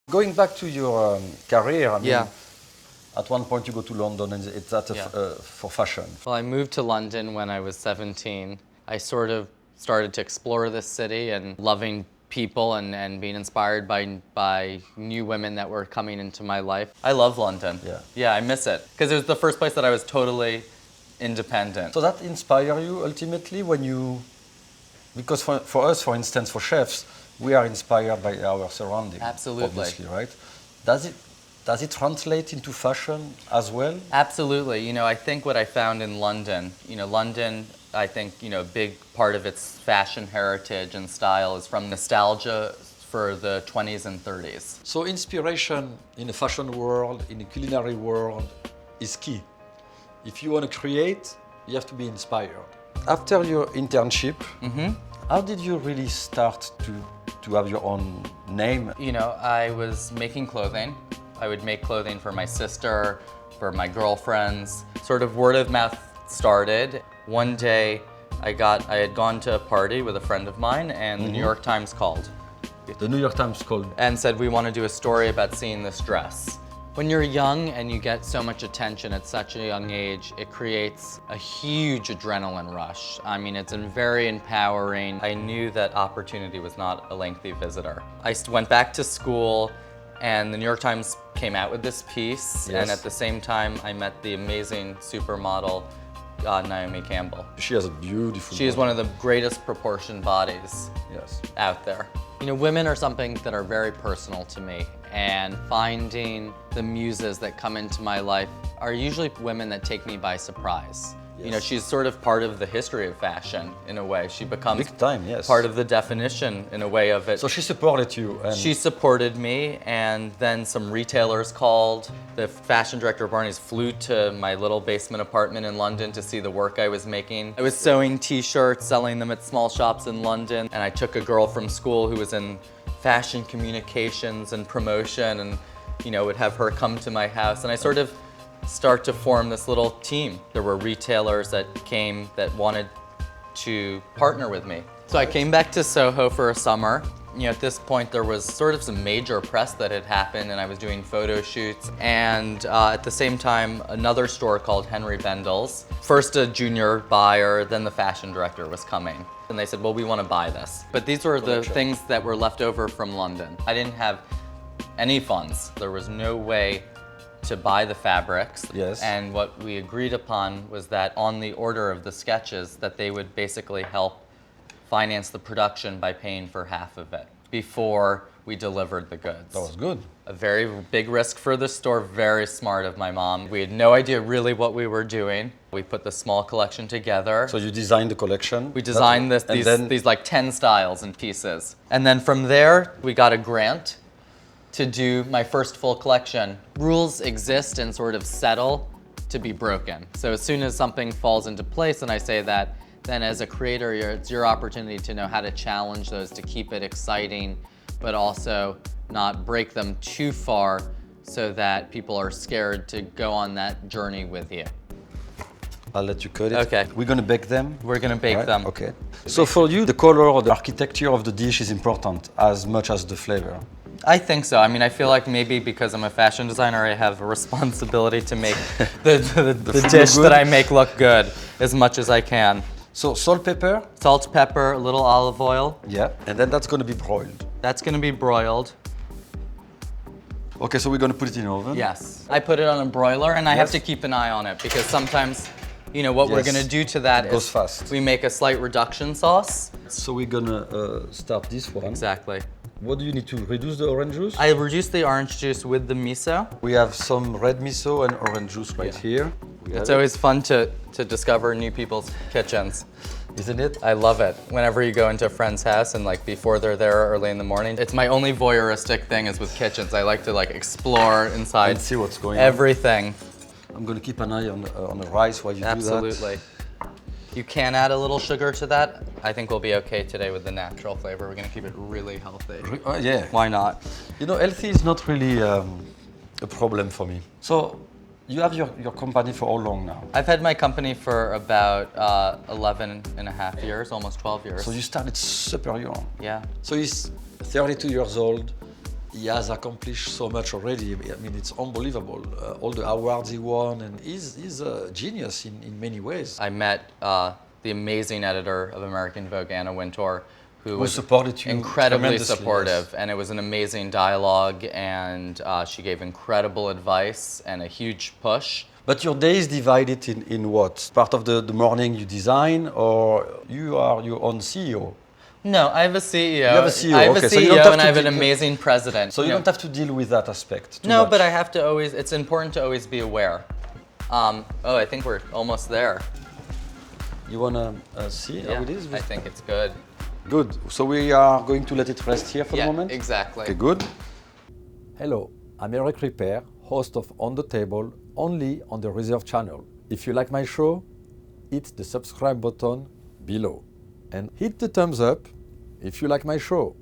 Going back to your career, I mean, Yeah. at one point you go to London and it's that for fashion. Well, I moved to London when I was 17. I sort of started to explore this city and loving people and being inspired by new women that were coming into my life. I love London. Yeah, I miss it. Because it was the first place that I was totally independent. So that inspire you ultimately when you, because for us, for instance, for chefs, we are inspired by our surroundings. Absolutely. Obviously, right? Does it translate into fashion as well? Absolutely. You know, I think what I found in London, London, I think, a big part of its fashion heritage and style is from nostalgia for the 20s and 30s. So inspiration in a fashion world, in a culinary world, is key. If you want to create, you have to be inspired. After your internship, how did you really start to have your own name? I was making clothing. I would make clothing for my sister, for my girlfriends. Sort of word of mouth started. One day, I had gone to a party with a friend of mine, and the New York Times called. The New York Times called. And said, we want to do a story about seeing this dress. When you're young and you get so much attention at such a young age, it creates a huge adrenaline rush. I mean, it's very empowering. I knew that opportunity was not a lengthy visitor. I went back to school, and the New York Times came out with this piece, and at the same time, I met the amazing supermodel, Naomi Campbell. She has a beautiful She is one of the greatest proportioned bodies out there. Women are something that are very personal to me, and finding the muses that come into my life are usually women that take me by surprise. She's sort of part of the history of fashion in a way. She becomes big time, part of the definition in a way of it. So she supported you. She supported me, and then some retailers called. The fashion director of Barney's flew to my little basement apartment in London to see the work I was making. I was sewing t-shirts, selling them at small shops in London, and I took a girl from school who was in fashion communications and promotion, and would have her come to my house, and I sort of start to form this little team. There were retailers that came that wanted to partner with me. So I came back to Soho for a summer. At this point there was sort of some major press that had happened, and I was doing photo shoots. And at the same time, another store called Henry Bendel's. First a junior buyer, then the fashion director was coming. And they said, well, we want to buy this. But these were the things that were left over from London. I didn't have any funds. There was no way to buy the fabrics. And what we agreed upon was that on the order of the sketches, that they would basically help finance the production by paying for half of it before we delivered the goods. That was good. A very big risk for the store, very smart of my mom. We had no idea really what we were doing. We put the small collection together. So you designed the collection? We designed these like 10 styles and pieces. And then from there, we got a grant to do my first full collection. Rules exist and sort of settle to be broken. So as soon as something falls into place, and I say that, then as a creator, it's your opportunity to know how to challenge those, to keep it exciting, but also not break them too far so that people are scared to go on that journey with you. I'll let you cut it. Okay. We're gonna bake them? We're gonna bake them. Okay. So for you, the color or the architecture of the dish is important as much as the flavor? I think so. I mean, I feel like maybe because I'm a fashion designer, I have a responsibility to make the dish that I make look good as much as I can. So salt, pepper? Salt, pepper, a little olive oil. Yeah, and then that's going to be broiled. That's going to be broiled. Okay, so we're going to put it in the oven? Yes. I put it on a broiler, and I have to keep an eye on it because sometimes, what we're going to do to that goes fast. We make a slight reduction sauce. So we're going to start this one. Exactly. What do you need to reduce the orange juice? I reduce the orange juice with the miso. We have some red miso and orange juice right here. It's always fun to discover new people's kitchens. Isn't it? I love it. Whenever you go into a friend's house and before they're there early in the morning, it's my only voyeuristic thing is with kitchens. I like to explore inside and see what's going on. Everything. I'm going to keep an eye on the rice while you do that. Absolutely. You can add a little sugar to that. I think we'll be okay today with the natural flavor. We're gonna keep it really healthy. Yeah. Why not? Healthy is not really a problem for me. So you have your company for how long now? I've had my company for about 11 and a half years, almost 12 years. So you started super young. Yeah. So he's 32 years old. he has accomplished so much already. I mean, it's unbelievable. All the awards he won, and he's a genius in many ways. I met the amazing editor of American Vogue, Anna Wintour, who was supported you incredibly tremendously, supportive, yes. and it was an amazing dialogue, and she gave incredible advice and a huge push. But your day is divided in what? Part of the morning you design, or you are your own CEO? No, I have a CEO. You have a CEO, I have okay, a so you CEO don't have and to I have an deal- amazing president. So you don't have to deal with that aspect too No, much. but I have to always, it's important to always be aware. I think we're almost there. You want to see how it is? I think it's good. Good. So we are going to let it rest here for the Yeah, moment? exactly. Okay, good. Hello, I'm Eric Ripert, host of On the Table, only on the Reserve channel. If you like my show, hit the subscribe button below. And hit the thumbs up if you like my show.